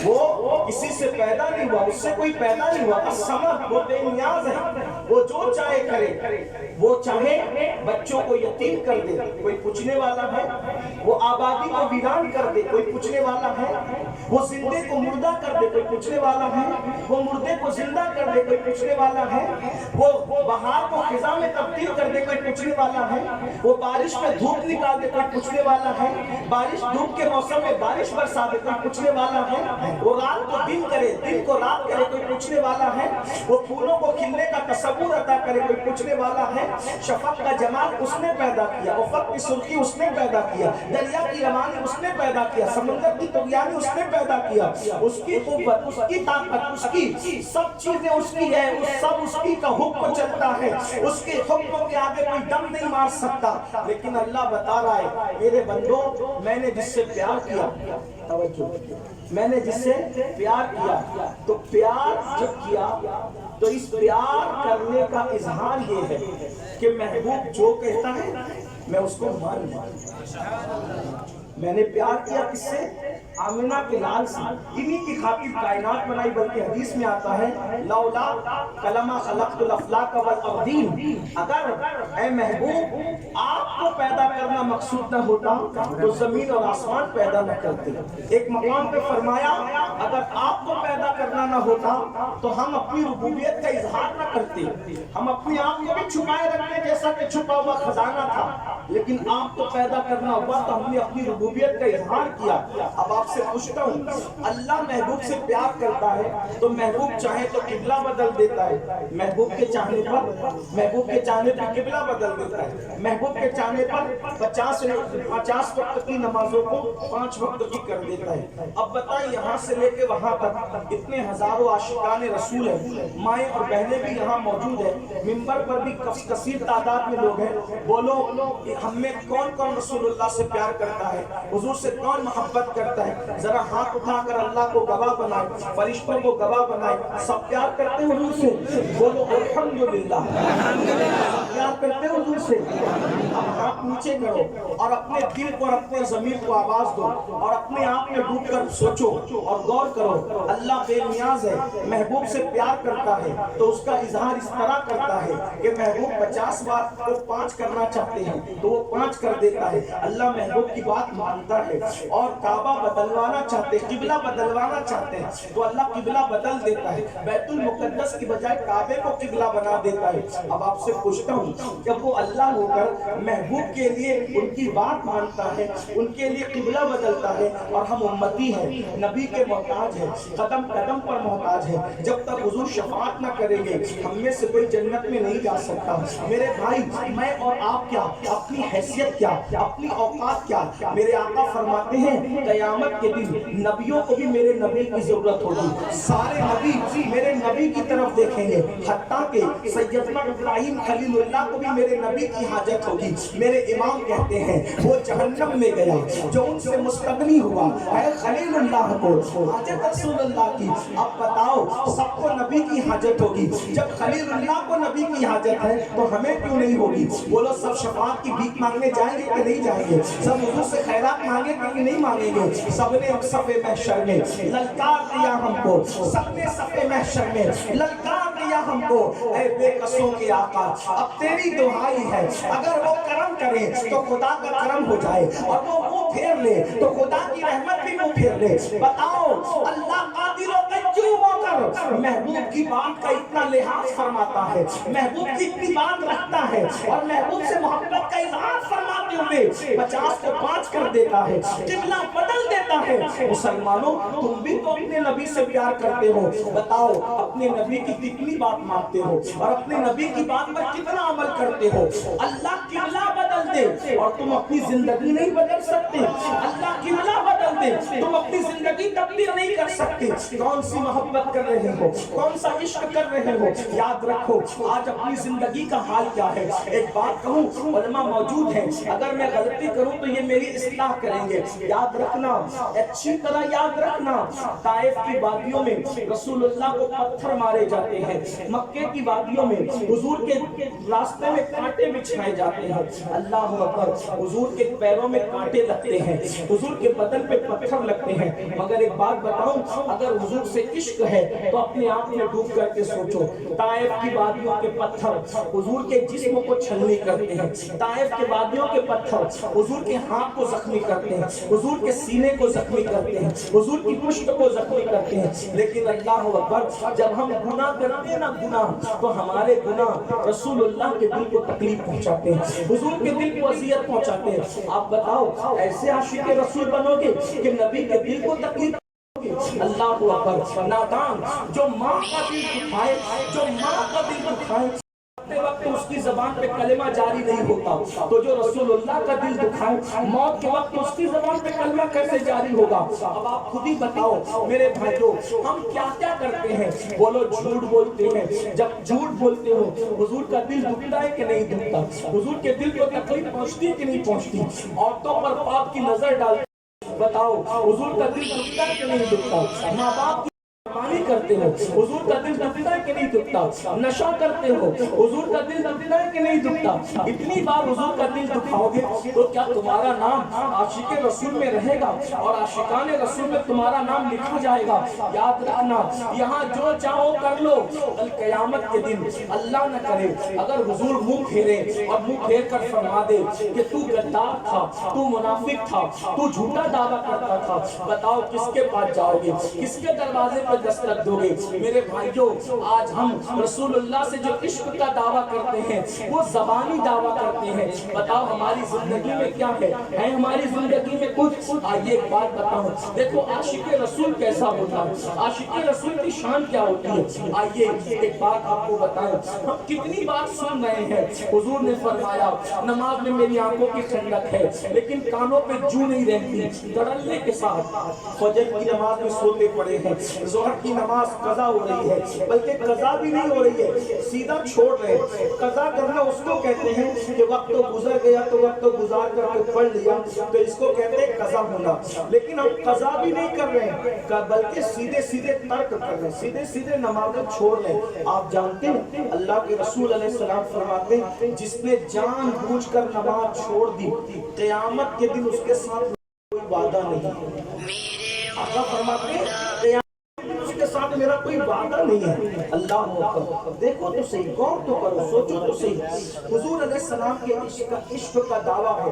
وہ کسی سے پیدا نہیں ہوا، اس سے کوئی پیدا نہیں ہوا، الصمد، وہ بے نیاز ہے، وہ جو چاہے کرے، وہ چاہے بچوں کو یتیم کر دے، کوئی پوچھنے والا ہے، وہ آبادی کو ویران کر دے، کوئی پوچھنے والا ہے، وہ زندے کو مردہ کر دے، کوئی پوچھنے والا ہے، وہ مردے کو زندہ کر دے، کوئی پوچھنے والا ہے، وہ بہار کو خزاں میں تبدیل کر دے، کوئی پوچھنے والا ہے، وہ بارش میں دھوپ نکال دے، کوئی پوچھنے والا ہے، بارش دھوپ کے موسم میں بارش برسا دے، کوئی پوچھنے والا ہے، وہ رات کو دن کرے، دن کو رات کرے، کوئی پوچھنے والا ہے، وہ پھولوں کو کھلنے کا تصور عطا کرے، کوئی پوچھنے والا ہے، شفق کا جمال اس نے پیدا کیا، افق کی سرخی اس نے پیدا کیا، دریا کی روانی اس نے پیدا کیا، سمندر کی طغیانی اس نے پیدا کیا، اس کی قوت، اس کی طاقت، اس کی سب چیزیں اس کی ہے، سب اس کی کا حکم چلتا ہے، اس کے حکم کے آگے کوئی دم نہیں مار سکتا۔ لیکن اللہ بتا رہا ہے میرے بندو، میں نے جس سے پیار کیا، میں نے جس سے پیار کیا، تو پیار جب کیا تو اس پیار کرنے کا اظہار یہ ہے کہ محبوب جو کہتا ہے میں اس کو مان لوں۔ میں نے پیار کیا کس سے؟ آمنہ کے لال سے، انہی کی خاطر کائنات بنائی، بلکہ حدیث میں آتا ہے لولا کلمہ خلقت الافلاک والارضین، اگر اے محبوب آپ کو پیدا کرنا مقصود نہ ہوتا تو زمین اور آسمان پیدا نہ کرتے۔ ایک مقام پہ فرمایا اگر آپ کو پیدا کرنا نہ ہوتا تو ہم اپنی ربوبیت کا اظہار نہ کرتے، ہم اپنے آپ کو بھی چھپائے رکھتے جیسا کہ چھپا ہوا خزانہ تھا، لیکن آپ کو پیدا کرنا ہوا تو ہم نے اپنی ربوبیت کا اظہار کیا۔ اب آپ سے پوچھتا ہوں، اللہ محبوب سے پیار کرتا ہے تو محبوب چاہے تو قبلہ بدل دیتا ہے، محبوب کے چاہنے پر قبلہ بدل دیتا ہے، محبوب کے چاہنے پر 50 وقت کی نمازوں کو 5 وقت کی کر دیتا ہے۔ اب بتائیں یہاں سے لے کے وہاں تک اتنے ہزاروں عاشقان رسول ہیں، مائیں اور بہنیں بھی یہاں موجود ہیں، ممبر پر بھی کثیر تعداد میں لوگ ہیں، بولو ہم میں کون کون رسول اللہ سے پیار کرتا ہے، حضور سے کون محبت کرتا ہے؟ ذرا ہاتھ اٹھا کر اللہ کو گواہ بنائے، فرشتوں کو گواہ بنائے، سب پیار کرتے ہیں حضور سے؟ بولو الحمدللہ، سب پیار کرتے ہیں حضور سے؟ اب ہاتھ نیچے کرو اور اپنے دل کو اور اپنے ضمیر کو آواز دو اور اپنے آپ میں ڈوب کر سوچو اور غور کرو، اللہ بے نیاز ہے، محبوب سے پیار کرتا ہے تو اس کا اظہار اس طرح کرتا ہے کہ محبوب 50 بات کو 5 کرنا چاہتے ہیں تو وہ 5 کر دیتا ہے، اللہ محبوب کی بات مانتا ہے، اور کعبہ بدلوانا چاہتے ہیں، قبلہ بدلوانا چاہتے ہیں تو اللہ قبلہ بدل دیتا ہے، بیت المقدس کی بجائے کعبے کو قبلہ بنا دیتا ہے۔ اب آپ سے پوچھتا ہوں، جب وہ اللہ ہو کر محبوب کے لیے ان کی بات مانتا ہے، ان کے لیے قبلہ بدلتا ہے، اور ہم امتی ہیں، نبی کے محتاج ہیں، قدم قدم پر محتاج ہیں، جب تک حضور شفاعت نہ کریں گے ہم میں سے کوئی جنت میں نہیں جا سکتا۔ میرے بھائی، میں اور آپ کیا، اپنی حیثیت کیا، اپنی اوقات کیا؟ میرے آقا فرماتے ہیں قیامت کے دن نبیوں کو بھی میرے نبی کی ضرورت ہوگی، سارے نبی میرے نبی کی طرف دیکھیں گے، حتیٰ کہ سیدنا ابراہیم خلیل اللہ کو بھی میرے نبی کی حاجت ہوگی۔ میرے امام کہتے ہیں وہ جہنم میں گیا جو ان سے مستغنی ہوا ہے خلیل اللہ کو حاجت رسول اللہ کی۔ اب بتاؤ سب کو نبی کی حاجت ہوگی، جب خلیل اللہ کو نبی کی حاجت ہے تو ہمیں کیوں نہیں ہوگی؟ بولو سب شفاعت کی بھیک مانگنے جائیں گے کہ نہیں جائیں گے؟ سب حضور سے خیرات مانگیں گے کہ نہیں مانگیں گے؟ سب نے صف محشر میں للکار دیا ہم کو، سب نے صف محشر میں للکار دیا ہم کو، اے بے قصوں کے آقا اب تیری دعائی ہے، اگر وہ کرم کرے تو خدا کا کرم ہو جائے، اور وہ منہ پھیر لے تو خدا کی رحمت بھی منہ پھیر لے۔ بتاؤ اللہ قادر و قیوم ہو کر محبوب کی بات کا اتنا لحاظ فرماتا ہے، محبوب کی اتنی بات رکھتا ہے، اور محبوب سے محبت کا اظہار فرماتے ہوئے 50 کو 5 کر دیتا ہے، قبلہ بدل دیتا ہے۔ مسلمانوں تم بھی تو اپنے نبی سے پیار کرتے ہو، بتاؤ اپنے نبی کی کتنی بات مانتے ہو اور اپنے نبی کی بات پر کتنا عمل کرتے ہو؟ اللہ قبلہ بدل دے اور تم اپنی زندگی نہیں بدل سکتے، اللہ قبلہ بدل دے تم اپنی زندگی تبدیل نہیں کر سکتے۔ کون سی محبت کر رہے ہو، کون سا عشق کر رہے ہو؟ یاد رکھو آج اپنی زندگی کا حال کیا ہے۔ ایک بات کہوں، علماء موجود ہیں، اگر میں غلطی کروں تو یہ میری اصلاح کریں گے۔ یاد رکھنا، اچھی طرح یاد رکھنا، طائف کی وادیوں میں رسول اللہ کو پتھر مارے جاتے ہیں، مکے کی وادیوں میں حضور کے راستے میں کانٹے بچھائے جاتے ہیں، اللہ اکبر، حضور کے پیروں میں کانٹے لگتے ہیں، حضور کے بدن پہ پتھر لگتے ہیں، مگر ایک بات بتاؤں، اگر حضور سے عشق ہے تو اپنے آپ میں ڈوب کر کے سوچو، طائف کی وادیوں کے پتھر حضور کے جسم کو چھلنی کرتے ہیں، طائف کے وادیوں کے پتھر حضور کے ہاتھ کو زخمی کرتے ہیں، حضور کے سینے کو زخمی کرتے ہیں، حضور کی پشت کو زخمی کرتے ہیں، لیکن اللہ اکبر جب ہم گناہ کرتے ہیں نا گناہ، تو ہمارے گناہ رسول اللہ کے دل کو تکلیف پہنچاتے ہیں، حضور کے دل کو اذیت پہنچاتے ہیں۔ آپ بتاؤ ایسے عاشق رسول بنو گے کہ نبی کے دل کو تکلیف؟ اللہ اکبر، نادان جو ماں کا دل دکھائے، جو ماں کا دل دکھائے وقت اس کی زبان پہ کلمہ جاری نہیں ہوتا، تو جو رسول اللہ کا دل دکھائے موت کے وقت اس کی زبان پہ کلمہ کیسے جاری ہوگا؟ اب آپ خود ہی بتاؤ میرے بھائیو، ہم کیا کیا کرتے ہیں؟ بولو جھوٹ بولتے ہیں، جب جھوٹ بولتے ہو حضور کا دل دکھتا ہے کہ نہیں دکھتا؟ حضور کے دل کو تکلیف پہنچتی ہے کہ نہیں پہنچتی؟ عورتوں پر پاپ کی نظر ڈالتے، بتاؤ حضور کا دل دکھتا ہے کہ نہیں دکھتا؟ ماں باپ مانی کرتے ہو، حضور کا دل دکھتا ہے کہ نہیں دکھتا؟ نشہ کرتے ہو، حضور کا دل دکھتا ہے کہ نہیں دکھتا؟ اتنی بار حضور کا دل دکھاؤ گے تو کیا تمہارا نام عاشق رسول میں رہے گا اور عاشقان رسول میں تمہارا نام لکھا جائے گا؟ یاد رکھنا، یہاں جو چاہو کر لو، کل قیامت کے دن اللہ نہ کرے اگر حضور منہ پھیرے اور منہ پھیر کر فرما دے کہ تو غدار تھا، تو منافق تھا، تو جھوٹا دعویٰ کرتا تھا، بتاؤ کس کے پاس جاؤ گے؟ کس کے دروازے پر دستک دو گے؟ میرے بھائیوں، آج ہم رسول اللہ سے جو عشق کا دعویٰ کرتے ہیں وہ زبانی دعویٰ کرتے ہیں، بتاؤ ہماری زندگی میں کیا ہے ہماری زندگی میں کچھ؟ آئیے ایک بات بتاؤں، دیکھو عاشق رسول کیسا ہوتا ہے، عاشق رسول کی شان کیا ہوتی ہے؟ آئیے ایک بات آپ کو بتائیں، ہم کتنی بار سن رہے ہیں حضور نے فرمایا نماز میں میری آنکھوں کی ٹھنڈک ہے لیکن کانوں پہ جو نہیں رہتی، دڑلنے کے ساتھ فجر کی نماز میں سوتے پڑے ہیں، ظہر کی نماز قضا ہو رہی ہے، بلکہ قضا بھی نہیں ہو رہی ہے، سیدھا چھوڑ رہے ہیں۔ قضا کرنا اس کو کہتے ہیں کہ وقت تو گزر گیا تو وقت تو گزار کر کے پڑھ لیا، تو اس کو کہتے ہیں قضا ہونا، لیکن ہم قضا بھی نہیں کر رہے ہیں بلکہ سیدھے سیدھے ترک کر رہے ہیں، سیدھے سیدھے نمازیں چھوڑ رہے ہیں۔ آپ جانتے ہیں اللہ کے رسول علیہ السلام فرماتے ہیں جس نے جان بوجھ کر نماز چھوڑ دی قیامت کے دن اس کے ساتھ کوئی وعدہ نہیں۔ آقا فرماتے ہیں اس کے ساتھ میرا کوئی وعدہ نہیں ہے۔ اللہ اکبر، دیکھو تو صحیح، غور تو کرو، سوچو تو صحیح، حضور علیہ السلام کے عشق کا دعویٰ ہے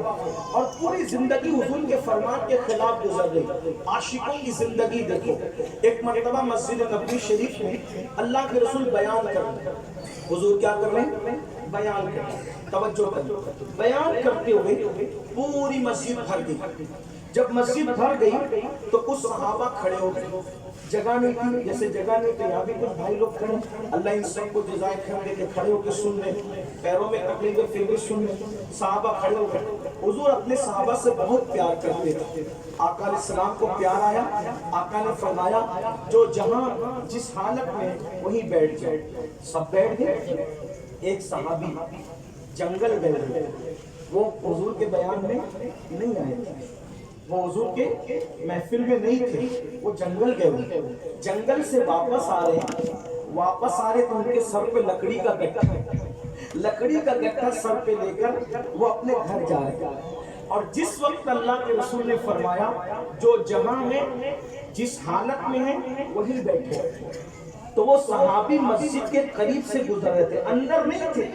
اور پوری زندگی حضور کے فرمان کے خلاف گزر گئی۔ عاشقوں کی زندگی دیکھو، ایک مرتبہ مسجد نبوی شریف میں اللہ کے رسول بیان کر رہے ہیں، حضور کیا کر رہے ہیں؟ بیان کر رہے ہیں، توجہ کریں، بیان کرتے ہوئے پوری مسجد بھر گئی۔ جب مسجد بھر گئی تو کچھ صحابہ کھڑے ہو گئے، جگہ نہیں تھی، جیسے جگہ نہیں تھی یہاں بھی کچھ بھائی لوگ کھڑے، اللہ ان سب کو جزائے خیر دے کے کھڑے ہو کے سن لیں، پیروں میں تکلیف ہے پھر بھی سن لیں۔ صحابہ کھڑے ہو گئے، حضور اپنے صحابہ سے بہت پیار کرتے تھے، آقا علیہ السلام کو پیار آیا، آقا نے فرمایا جو جہاں جس حالت میں وہیں بیٹھ جائے، سب بیٹھ گئے۔ ایک صحابی جنگل گئے، وہ حضور کے بیان میں نہیں آئے تھے، وہ حضور کے محفل میں نہیں تھے، وہ جنگل گئے ہوئے، جنگل سے واپس آ رہے ہیں، واپس آ رہے تو ان کے سر پہ لکڑی کا گٹھا، لکڑی کا گٹھا سر پہ لے کر وہ اپنے گھر جا رہے ہیں۔ اور جس وقت اللہ کے رسول نے فرمایا جو جہاں ہے جس حالت میں ہے وہی بیٹھے، تو وہ صحابی مسجد کے قریب سے گزر رہے تھے، اندر نہیں تھے،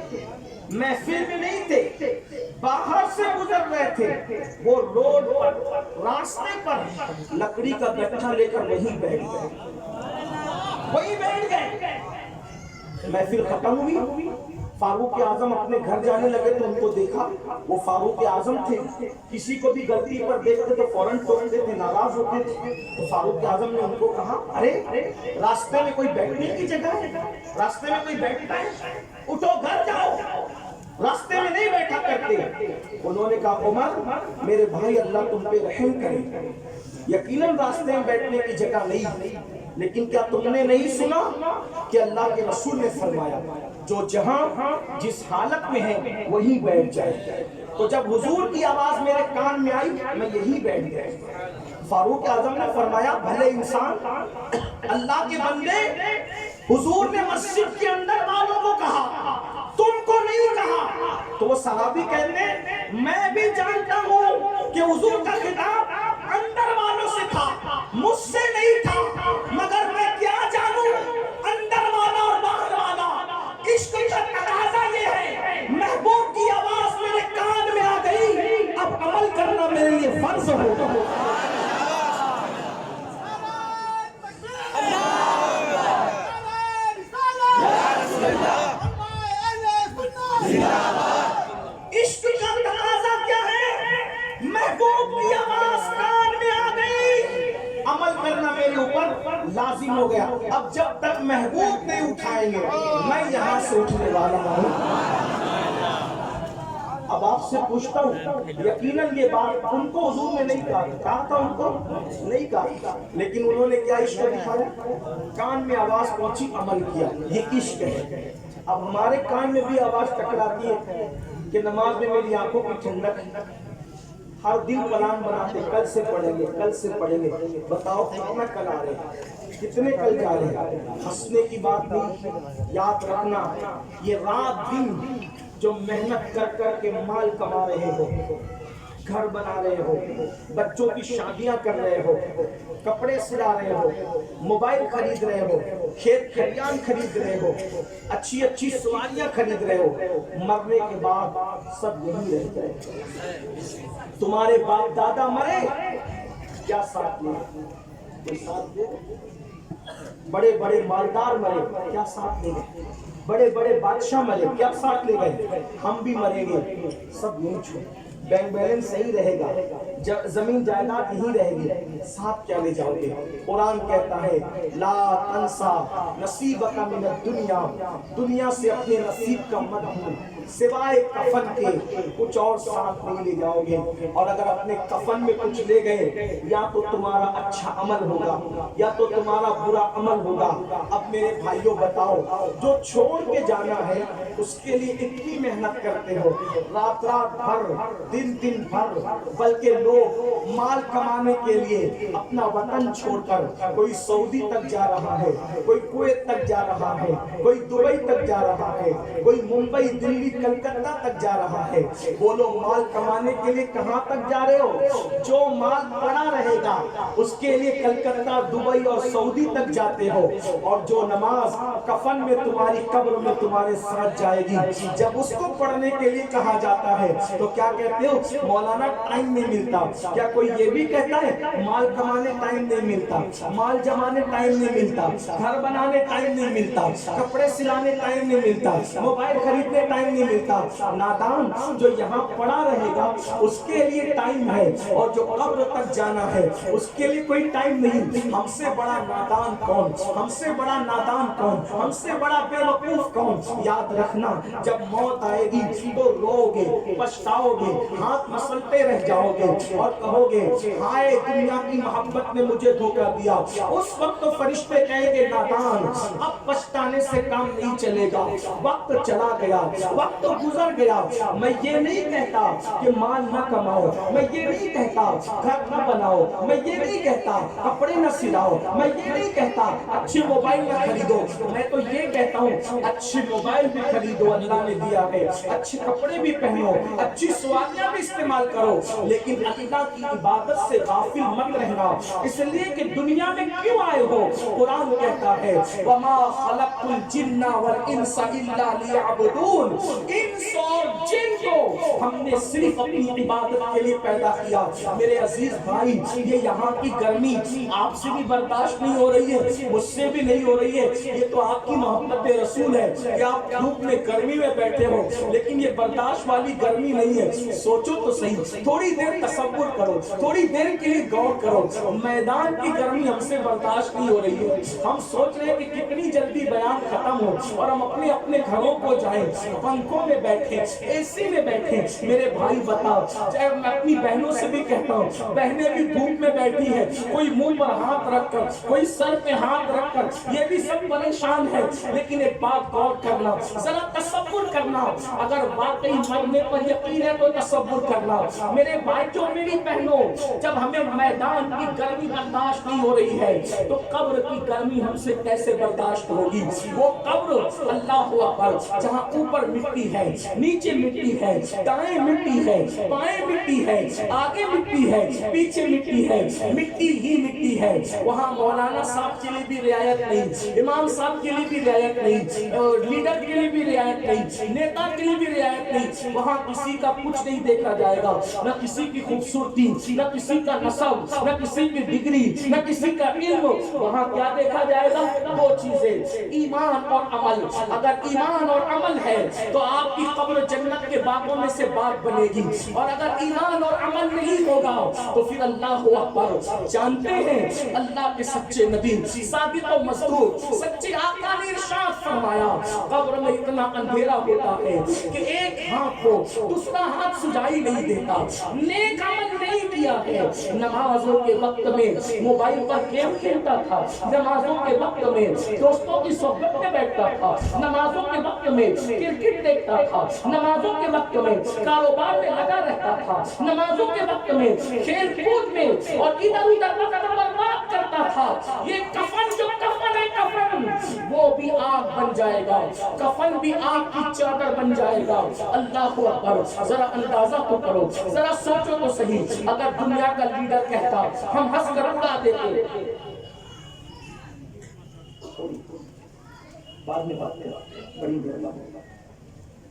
محفل میں نہیں تھے، باہر سے گزر رہے تھے، وہ روڈ پر راستے پر لکڑی کا گٹھا لے کر وہیں بیٹھ گئے، وہیں بیٹھ گئے۔ محفل ختم ہوئی، فاروق اعظم اپنے گھر جانے لگے تو ان کو دیکھا، وہ فاروق اعظم تھے، کسی کو بھی غلطی پر دیکھتے تو فوراً ٹوکتے تھے، ناراض ہوتے تھے، تو فاروق اعظم نے ان کو کہا ارے راستے میں کوئی بیٹھنے کی جگہ ہے، راستے میں کوئی بیٹھتا ہے، اٹھو گھر جاؤ، راستے میں نہیں بیٹھا کرتے۔ انہوں نے کہا عمر میرے بھائی اللہ تم پہ رحم کرے، یقیناً راستے میں بیٹھنے کی جگہ نہیں، لیکن کیا تم نے نہیں سنا کہ اللہ کے رسول نے فرمایا جو جہاں جس حالت میں ہے وہی بیٹھ جائے، تو جب حضور کی آواز میرے کان میں آئی میں یہی بیٹھ گیا۔ فاروق اعظم نے فرمایا بھلے انسان، اللہ کے بندے، حضور نے مسجد کے اندر والوں کو کہا تم کو نہیں کہا، تو وہ صحابی کہتے ہیں میں بھی جانتا ہوں کہ حضور کا خطاب اندر والوں سے تھا، مجھ سے نہیں تھا، مگر میں کیا جانوں اندر والا اور باہر والا۔ عشق کا تقاضا یہ ہے، محبوب کی آواز میرے کان میں آ گئی، اب عمل کرنا میرے لیے فرض ہوگا۔ عشق کا تقاضا کیا ہے؟ محبوب کی آواز کان میں آ گئی، عمل کرنا میرے اوپر لازم ہو گیا۔ اب جب تک محبوب نہیں اٹھائیں گے میں یہاں سے اٹھنے والا ہوں۔ اب آپ سے پوچھتا ہوں، یقیناً یہ بات ان کو حضور نے نہیں کہا تھا، ان کو نہیں کہا، لیکن انہوں نے کیا عشق دکھایا؟ کان میں آواز پہنچی، عمل کیا، یہ عشق ہے۔ اب ہمارے کان میں بھی آواز ٹکراتی ہے کہ نماز میں میری آنکھوں کی ٹھنڈک، ہر دن پلان بناتے کل سے پڑھیں گے، کل سے پڑھیں گے، بتاؤ کتنا کل آ رہے ہیں، کتنے کل جا رہے ہیں؟ ہنسنے کی بات نہیں، یاد رکھنا یہ رات دن جو محنت کر کر کے مال کما رہے ہو، گھر بنا رہے ہو، بچوں کی شادیاں کر رہے ہو، کپڑے سلا رہے ہو، موبائل خرید رہے ہو، کھیت کھلیان خرید رہے ہو، اچھی اچھی سواریاں خرید رہے ہو، مرنے کے بعد سب یہی رہ جائے۔ تمہارے باپ دادا مرے، کیا ساتھ لے؟ کوئی ساتھ دے؟ بڑے بڑے مالدار مرے، کیا ساتھ لے گئے؟ بڑے بڑے بادشاہ مرے، کیا ساتھ لے گئے؟ ہم بھی مریں گے، سب یوں چھوڑ، بینک بیلنس صحیح رہے گا، زمین جائیداد یہی رہے گی، ساتھ کیا لے جاؤ گے؟ قرآن کہتا ہے لا تنسا نصیبک من الدنیا، دنیا سے اپنے نصیب کا مت بھول، سوائے کفن کے کچھ اور ساتھ نہیں لے جاؤ گے۔ اور اگر اپنے کفن میں کچھ لے گئے، یا تو تمہارا اچھا عمل ہوگا یا تو تمہارا برا عمل ہوگا۔ اب میرے بھائیوں بتاؤ، جو چھوڑ کے جانا ہے اس کے لیے اتنی محنت کرتے ہو، رات رات بھر، دن دن بھر، بلکہ لوگ مال کمانے کے لیے اپنا وطن چھوڑ کر کوئی سعودی تک جا رہا ہے، کوئی کویت تک جا رہا ہے، کوئی دبئی تک جا رہا ہے، کوئی ممبئی، دلی، کلکتہ تک جا رہا ہے۔ بولو مال کمانے کے لیے کہاں تک جا رہے ہو؟ جو مال پڑا رہے گا اس کے لیے کلکتہ، دبئی اور سعودی تک جاتے ہو، اور جو نماز کفن میں تمہاری قبر میں تمہارے ساتھ جائے گی، جب اس کو پڑھنے کے لیے کہا جاتا ہے تو کیا کہتے ہو؟ مولانا ٹائم نہیں ملتا۔ کیا کوئی یہ بھی کہتا ہے مال کمانے ٹائم نہیں ملتا، مال جمانے ٹائم نہیں ملتا، گھر بنانے ٹائم نہیں ملتا، کپڑے سلانے ٹائم نہیں ملتا، موبائل خریدنے ٹائم نہیں ملتا؟ نادان، جو یہاں پڑا رہے گا اس کے لیے ٹائم ہے، اور جو قبر تک جانا ہے اس کے لیے کوئی ٹائم نہیں۔ ہم سے بڑا نادان کون؟ ہم سے بڑا نادان کون؟ ہم سے بڑا بے وقوف کون؟ یاد رکھنا، جب موت آئے گی تو رو گے، پچھتاؤ گے، ہاتھ مسلتے رہ جاؤ گے اور کہو گے ہائے دنیا کی محبت نے مجھے دھوکہ دیا۔ اس وقت تو فرشتے کہیں گے نادان، اب پچھتانے سے کام نہیں چلے گا، وقت چلا گیا، وقت گزر گیا۔ میں یہ نہیں کہتا کہ مال نہ کماؤ، میں یہ نہیں کہتا گھر نہ بناؤ، میں یہ نہیں کہتا کپڑے نہ سلاؤ، میں یہ نہیں کہتا اچھی موبائل نہ خریدو، میں تو یہ کہتا ہوں اچھی موبائل بھی خریدو، اللہ نے دیا ہے، اچھے کپڑے بھی پہنو، اچھی سواریاں بھی استعمال کرو، لیکن اللہ کی عبادت سے غافل مت رہنا، اس لیے کہ دنیا میں کیوں آئے ہو؟ قرآن کہتا ہے وَمَا خَلَقْتُ الْجِنَّ وَالْإِنسَ إِلَّا لِيَعْبُدُونَ، انس اور جن کو ہم نے صرف اپنی عبادت کے لیے پیدا کیا۔ میرے عزیز بھائی، یہ یہاں کی گرمی آپ سے بھی برداشت نہیں ہو رہی ہے، مجھ سے بھی نہیں ہو رہی ہے، یہ تو آپ کی محبت رسول ہے کہ آپ دھوپ میں گرمی میں بیٹھے ہو، لیکن یہ برداشت والی گرمی نہیں ہے۔ سوچو تو صحیح، تھوڑی دیر تصور کرو، تھوڑی دیر کے لیے غور کرو، میدان کی گرمی ہم سے برداشت نہیں ہو رہی ہے۔ ہم سوچ رہے ہیں کہ کتنی جلدی بیان ختم ہو اور ہم اپنے اپنے گھروں کو جائیں، پنکھوں میں بیٹھیں، اے سی میں بیٹھیں۔ میرے بھائی بتاؤ، چاہے میں اپنی بہنوں سے بھی کہتا ہوں، بہنیں بھی دھوپ میں بیٹھی ہیں، کوئی منہ پر ہاتھ رکھ کر، کوئی سر پہ ہاتھ رکھ کر، یہ بھی سب پریشان ہے۔ لیکن ایک بات غور کرنا، ذرا تصور کرنا، اگر واقعی مرنے پر یقین ہے تو تصور کرنا۔ میرے بھائیوں، میری بہنوں، جب ہمیں میدان کی گرمی برداشت نہیں ہو رہی ہے تو قبر کی گرمی ہم سے کیسے برداشت ہوگی؟ وہ قبر اللہ اکبر جہاں اوپر مٹی مٹی ہے، نیچے مٹی ہے، دائیں مٹی ہے، بائیں مٹی ہے، آگے مٹی ہے، پیچھے مٹی ہے، مٹی ہی مٹی ہے۔ وہاں مولانا صاحب کے لیے بھی رعایت نہیں، امام صاحب کے لیے بھی رعایت نہیں، لیڈر کے لیے بھی رعایت نہیں، نیتا کے لیے بھی رعایت نہیں۔ وہاں کسی کا کچھ نہیں دیکھا جائے گا، نہ کسی کی خوبصورتی، نہ کسی کا نسب، نہ کسی کی ڈگری، نہ کسی کا علم۔ وہاں کیا دیکھا جائے گا؟ دو چیزیں، ایمان اور عمل۔ اگر ایمان اور عمل ہے تو آپ کی قبر جنت کے باغوں میں سے باغ بنے گی، اور اگر ایمان اور عمل نہیں ہوگا تو پھر اللہ اکبر۔ جانتے ہیں اللہ کے سچے نبی صادق و مصدوق سچے آقا نے ارشاد فرمایا، قبر میں اتنا اندھیرا ہوتا ہے کہ ایک ہاتھ کو دوسرا ہاتھ سجائی نہیں دیتا۔ نیک عمل نہیں کیا ہے، نمازوں کے وقت میں موبائل پر گیم کھیلتا تھا، نمازوں کے وقت میں دوستوں کی صحبت میں بیٹھتا تھا، نمازوں کے وقت میں کرکٹ دیکھتا تھا، نمازوں کے وقت میں کاروبار میں لگا رہتا تھا، نمازوں کے وقت میں کھیل کود میں اور ادھر ادھر وقت برباد کرتا تھا۔ یہ کفن جو کفن ہے، کفن وہ بھی آگ بن جائے گا، کفن بھی آگ کی چادر بن جائے گا۔ اللہ اکبر۔ ذرا اندازہ تو کرو، ذرا سوچو تو صحیح، اگر دنیا کا لیڈر کہتا ہم ہنس کر اڑا دیتے، بعد میں بات کریں، بڑی مہربانی،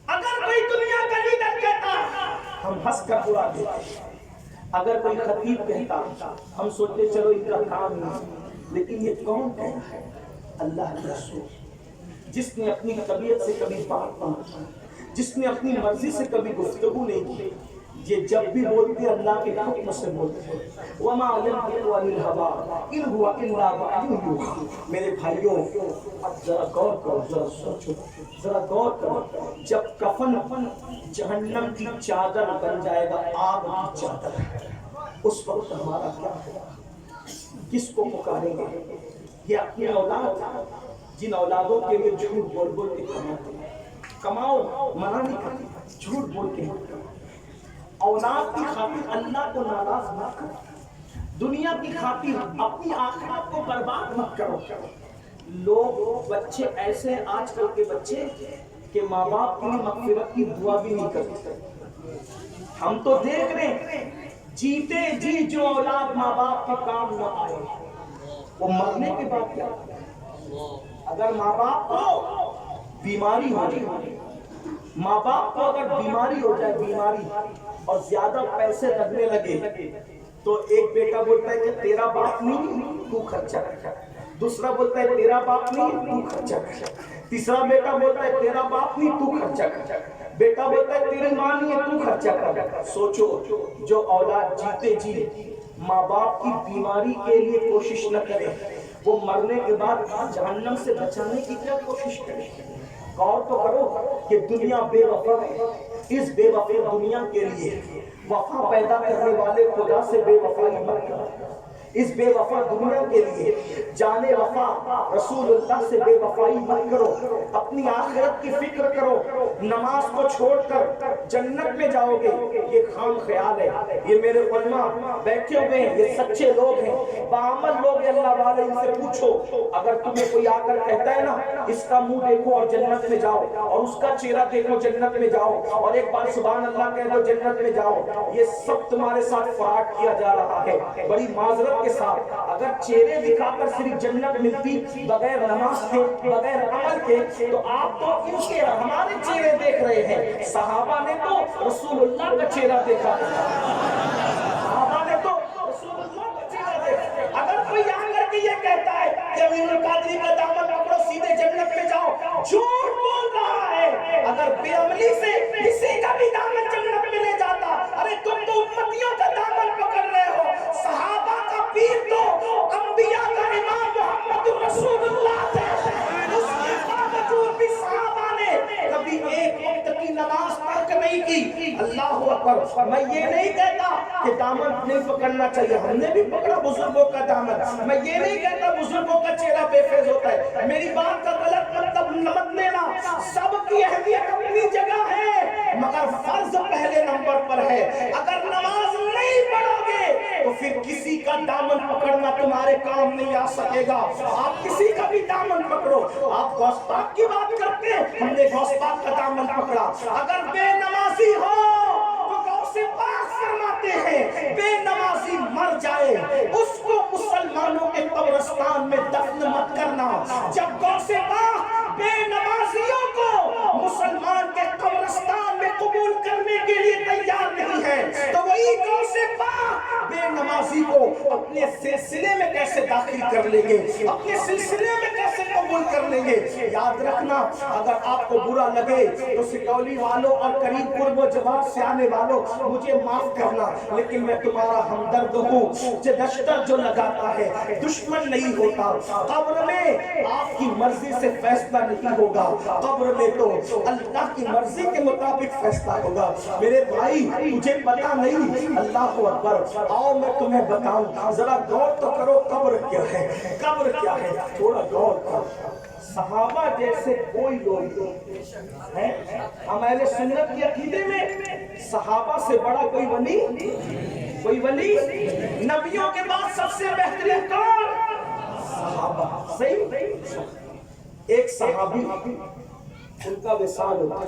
اگر کوئی دنیا کا لیڈر کہتا ہم ہنس کر اڑا دیتے، اگر کوئی خطیب کہتا ہم سوچتے چلو ان کا کام نہیں، لیکن یہ کون کہتا ہے؟ اللہ کے رسول، جس نے اپنی طبیعت سے کبھی بات نہیں، جس نے اپنی مرضی سے کبھی گفتگو نہیں کی، یہ جب بھی بولتے اللہ کے حکم سے بولتے۔ وَمَا يَنطِقُ عَنِ الْهَوَىٰ إِنْ هُوَ إِلَّا وَحْيٌ يُوحَىٰ۔ میرے بھائیوں، اب ذرا غور کرو، ذرا سوچو، ذرا غور کرو، جب کفن جہنم کی چادر بن جائے گا، آگ کی چادر، اس وقت ہمارا کیا ہوگا؟ کس کو پکاریں گے؟ یہ اپنی اولاد، جن اولادوں کے لیے جھوٹ بول بول کے کماتے ہیں، کماؤ منع نہیں کرتی، جھوٹ بول کے اولاد کی خاطر اللہ کو ناراض مت کرو، دنیا کی خاطر اپنی آخرت کو برباد مت کرو۔ لوگ بچے ایسے آج کل کے بچے کہ ماں باپ کی مغفرت کی دعا بھی نہیں کرتے۔ ہم تو دیکھ رہے ہیں جیتے جی جو اولاد ماں باپ کے کام نہ آئے وہ مرنے کے بعد کیا؟ اگر ماں باپ کو بیماری ہو جائے، ماں باپ کو اگر بیماری ہو جائے، بیماری اور زیادہ پیسے لگنے لگے تو ایک بیٹا بولتا ہے کہ تیرا باپ نہیں تو خرچہ کر، دوسرا بولتا ہے تیرا باپ نہیں تو خرچہ کر، تیسرا بیٹا بولتا ہے تیرا باپ نہیں تو خرچہ کر، بیٹا بولتا ہے تیری ماں نہیں ہے تو خرچہ کر۔ سوچو جو اولاد جیتے جی ماں باپ کی بیماری کے لیے کوشش نہ کرے، وہ مرنے کے بعد جہنم سے بچانے کی کیا کوشش کرے؟ غور تو کرو کہ دنیا بے وفا ہے، اس بے وفا دنیا کے لیے وفا پیدا کرنے والے خدا سے بے وفائی مت کرو۔ اس بے وفا دنیا کے لیے جانے وفا رسول اللہ سے بے وفائی مت کرو، اپنی آخرت کی فکر کرو۔ نماز کو چھوڑ کر جنت میں جاؤ گے یہ خام خیال ہے۔ یہ میرے علماء بیٹھے ہوئے ہیں، یہ سچے لوگ ہیں، باعمل لوگ ہیں، اللہ والے، ان سے پوچھو اگر تمہیں کوئی آ کر کہتا ہے نا اس کا منہ دیکھو اور جنت میں جاؤ، اور اس کا چہرہ دیکھو جنت میں جاؤ، اور ایک بار سبحان اللہ کہہ دو جنت میں جاؤ، یہ سب تمہارے ساتھ فراڈ کیا جا رہا ہے۔ بڑی معذرت کے ساتھ اگر چہرے دکھا کر صرف جنت ملتی بغیر نماز کے، بغیر عمل کے، تو آپ تو ان کے ہمارے چہرے دیکھ رہے ہیں۔ صحابہ نے تو رسول اللہ کا چہرہ دیکھا، صحابہ نے تو رسول اللہ کا چہرہ دیکھا۔ اگر کوئی آ کر کے یہ کہتا ہے کہ امین القادری کا دامن پکڑو سیدھے جنت میں جاؤ، جھوٹ بول رہا ہے۔ اگر بے عملی سے کسی کا بھی دامن جنت میں لے جاتا، ارے تم تو امتیوں کا دامن پکڑ رہے ہو۔ صحابہ کا پیر تو انبیاء کا امام محمد رسول اللہ تھے، اس کے باوجود بھی صحابہ نے کبھی ایک وقت کی نماز ترک نہیں کی۔ اللہ اکبر۔ میں یہ نہیں کہتا کہ دامن نہیں پکڑنا چاہیے، ہم نے بھی پکڑا بزرگوں کا دامن، میں یہ نہیں کہتا بزرگوں کا چہرہ بے فیض ہوتا ہے، میری بات کا غلط مطلب مت لینا، سب کی اہمیت اپنی جگہ ہے، مگر فرض پہلے نمبر پر ہے. اگر نماز نہیں پڑھو گے تو پھر کسی کا دامن پکڑنا تمہارے کام نہیں آ سکے گا. آپ کسی کا بھی دامن پکڑو. آپ غوث پاک کی بات کرتے ہیں, ہم نے غوث پاک کا دامن پکڑا. اگر بے نمازی ہو تو غوث پاک فرماتے ہیں بے نمازی مر جائے اس کو مسلمانوں کے قبرستان میں دفن مت کرنا. جب غوث پاک بے نمازیوں کو مسلمان کے قبرستان میں قبول کرنے کے لیے تیار نہیں ہے تو وہی غوث پاک بے نمازی کو اپنے سلسلے میں کیسے داخل کر لیں گے, اپنے سلسلے میں کیسے قبول کر لیں گے. یاد رکھنا, اگر آپ کو برا لگے تو سکولی والوں اور قریب قرب و جوار سے آنے والوں مجھے معاف کرنا, لیکن میں تمہارا ہمدرد ہوں. دشتر جو لگاتا ہے دشمن نہیں ہوتا. قبر میں آپ کی مرضی سے فیصلہ نہیں ہوگا, قبر میں تو اللہ کی مرضی کے مطابق فیصلہ ہوگا. میرے بھائی تجھے پتا نہیں, اللہ اکبر, آؤ میں تمہیں بتاؤں, ذرا غور تو کرو قبر کیا ہے, قبر کیا ہے, تھوڑا غور کرو. صحابہ جیسے کوئی لوگ ہیں, ہم اہل سنت کے عقیدے میں صحابہ سے بڑا کوئی ولی, کوئی ولی نبیوں کے بعد سب سے بہترین کون؟ صحابہ. صحیح. ایک صحابی ان کا وصال ہوا,